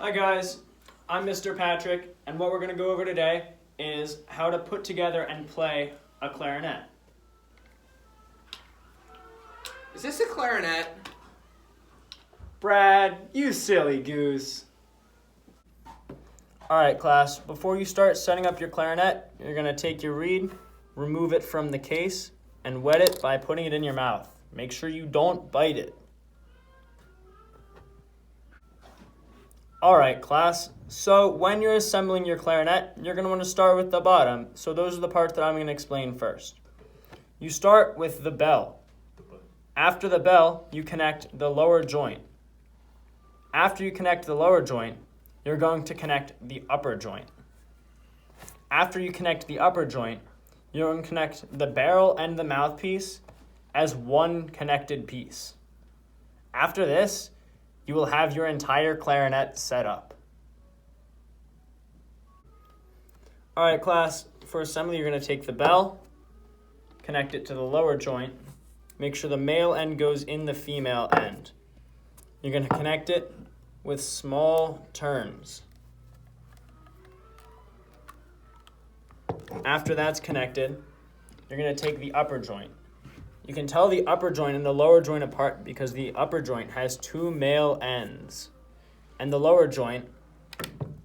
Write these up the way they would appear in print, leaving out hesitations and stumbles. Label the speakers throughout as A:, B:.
A: Hi guys, I'm Mr. Patrick, and what we're going to go over today is how to put together and play a clarinet.
B: Is this a clarinet?
A: Brad, you silly goose. Alright class, before you start setting up your clarinet, you're going to take your reed, remove it from the case, and wet it by putting it in your mouth. Make sure you don't bite it. Alright class, so when you're assembling your clarinet, you're going to want to start with the bottom. So those are the parts that I'm going to explain first. You start with the bell. After the bell, you connect the lower joint. After you connect the lower joint, you're going to connect the upper joint. After you connect the upper joint, you're going to connect the barrel and the mouthpiece as one connected piece. After this, you will have your entire clarinet set up. All right, class, for assembly, you're going to take the bell, connect it to the lower joint, make sure the male end goes in the female end. You're going to connect it with small turns. After that's connected, you're going to take the upper joint. You can tell the upper joint and the lower joint apart because the upper joint has two male ends, and the lower joint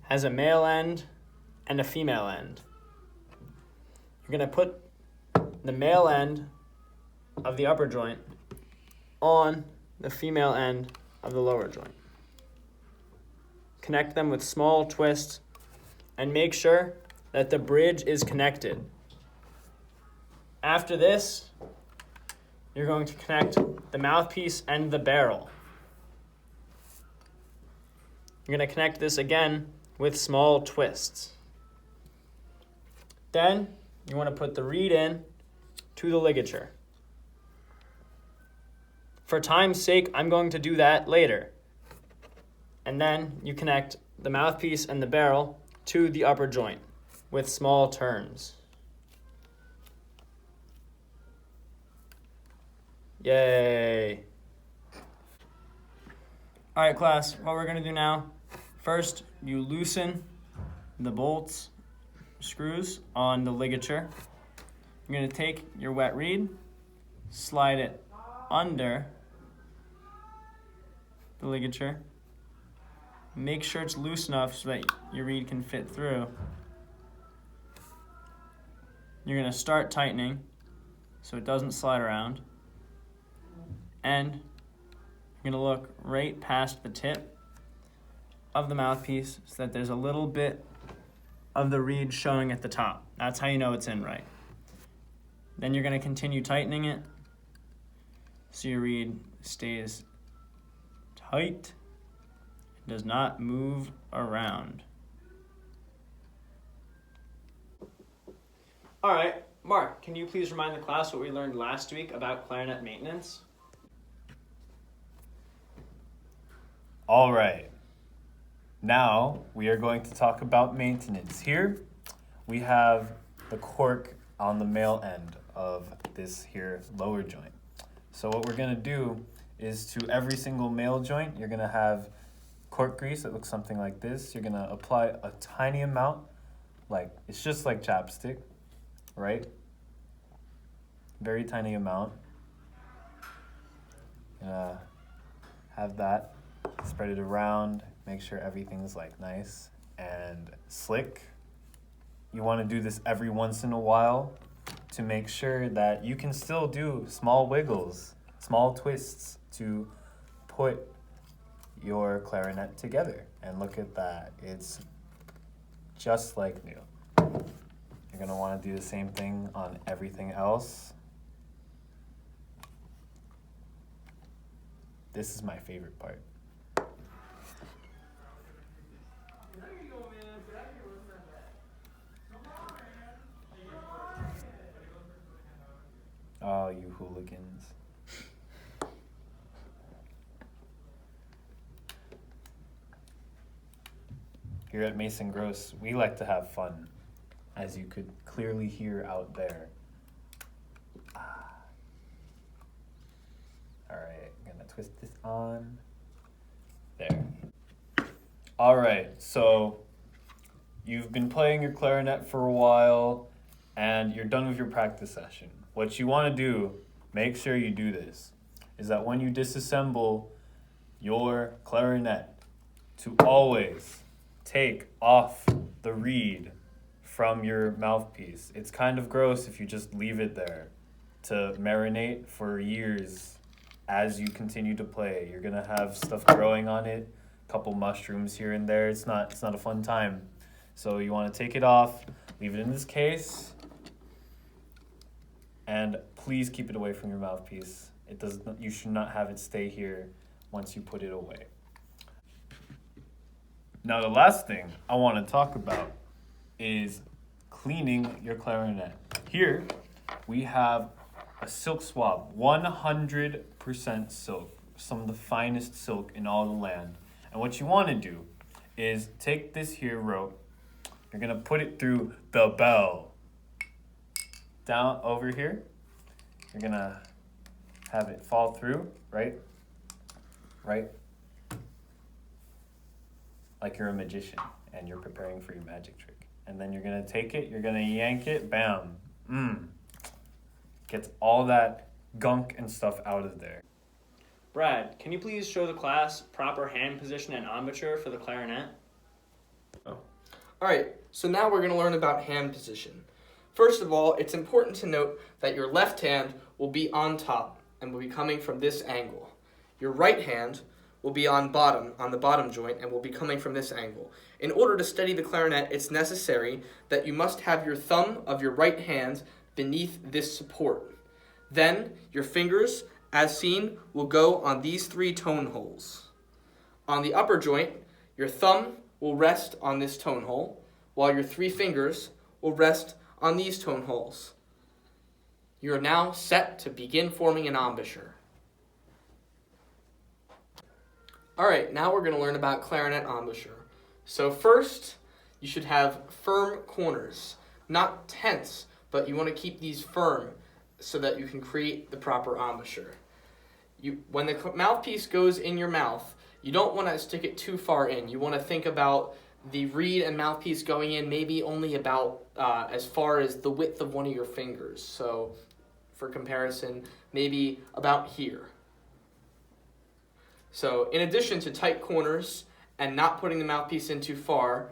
A: has a male end and a female end. You're going to put the male end of the upper joint on the female end of the lower joint. Connect them with small twists and make sure that the bridge is connected. After this, you're going to connect the mouthpiece and the barrel. You're going to connect this again with small twists. Then you want to put the reed in to the ligature. For time's sake, I'm going to do that later. And then you connect the mouthpiece and the barrel to the upper joint with small turns. Yay! All right, class, what we're gonna do now, first you loosen the bolts, screws on the ligature. You're gonna take your wet reed, slide it under the ligature. Make sure it's loose enough so that your reed can fit through. You're gonna start tightening so it doesn't slide around. And you're gonna look right past the tip of the mouthpiece so that there's a little bit of the reed showing at the top. That's how you know it's in right. Then you're gonna continue tightening it so your reed stays tight, does not move around. All right, Mark, can you please remind the class what we learned last week about clarinet maintenance?
C: All right, now we are going to talk about maintenance. Here we have the cork on the male end of this here lower joint. So what we're gonna do is to every single male joint, you're gonna have cork grease that looks something like this. You're gonna apply a tiny amount, like it's just like chapstick, right? Very tiny amount. Have that. Spread it around, make sure everything's like nice and slick. You want to do this every once in a while to make sure that you can still do small wiggles, small twists to put your clarinet together. And look at that, it's just like new. You're going to want to do the same thing on everything else. This is my favorite part. Oh, you hooligans. Here at Mason Gross, we like to have fun, as you could clearly hear out there. All right, I'm gonna twist this on. There. All right, so you've been playing your clarinet for a while and you're done with your practice session. What you want to do, make sure you do this, is that when you disassemble your clarinet, to always take off the reed from your mouthpiece. It's kind of gross if you just leave it there to marinate for years as you continue to play. You're gonna have stuff growing on it, a couple mushrooms here and there. It's not a fun time. So you want to take it off, leave it in this case, and please keep it away from your mouthpiece. You should not have it stay here once you put it away. Now the last thing I want to talk about is cleaning your clarinet. Here we have a silk swab, 100% silk, some of the finest silk in all the land. And what you want to do is take this here rope, you're going to put it through the bell. Down over here, you're going to have it fall through, right? Like you're a magician and you're preparing for your magic trick. And then you're going to take it, you're going to yank it, bam. Gets all that gunk and stuff out of there.
A: Brad, can you please show the class proper hand position and embouchure for the clarinet?
B: Alright, so now we're going to learn about hand position. First of all, it's important to note that your left hand will be on top and will be coming from this angle. Your right hand will be on the bottom joint, and will be coming from this angle. In order to steady the clarinet, it's necessary that you must have your thumb of your right hand beneath this support. Then, your fingers, as seen, will go on these 3 tone holes. On the upper joint, your thumb will rest on this tone hole, while your 3 fingers will rest on these tone holes. You are now set to begin forming an embouchure. Alright, now we're going to learn about clarinet embouchure. So first, you should have firm corners. Not tense, but you want to keep these firm so that you can create the proper embouchure. When the mouthpiece goes in your mouth, you don't want to stick it too far in. You want to think about the reed and mouthpiece going in maybe only about as far as the width of one of your fingers. So, for comparison, maybe about here. So, in addition to tight corners and not putting the mouthpiece in too far,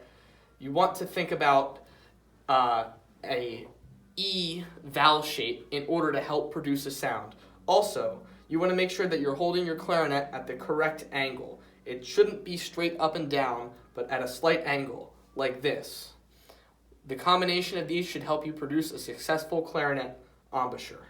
B: you want to think about a E vowel shape in order to help produce a sound. Also, you want to make sure that you're holding your clarinet at the correct angle. It shouldn't be straight up and down, but at a slight angle, like this. The combination of these should help you produce a successful clarinet embouchure.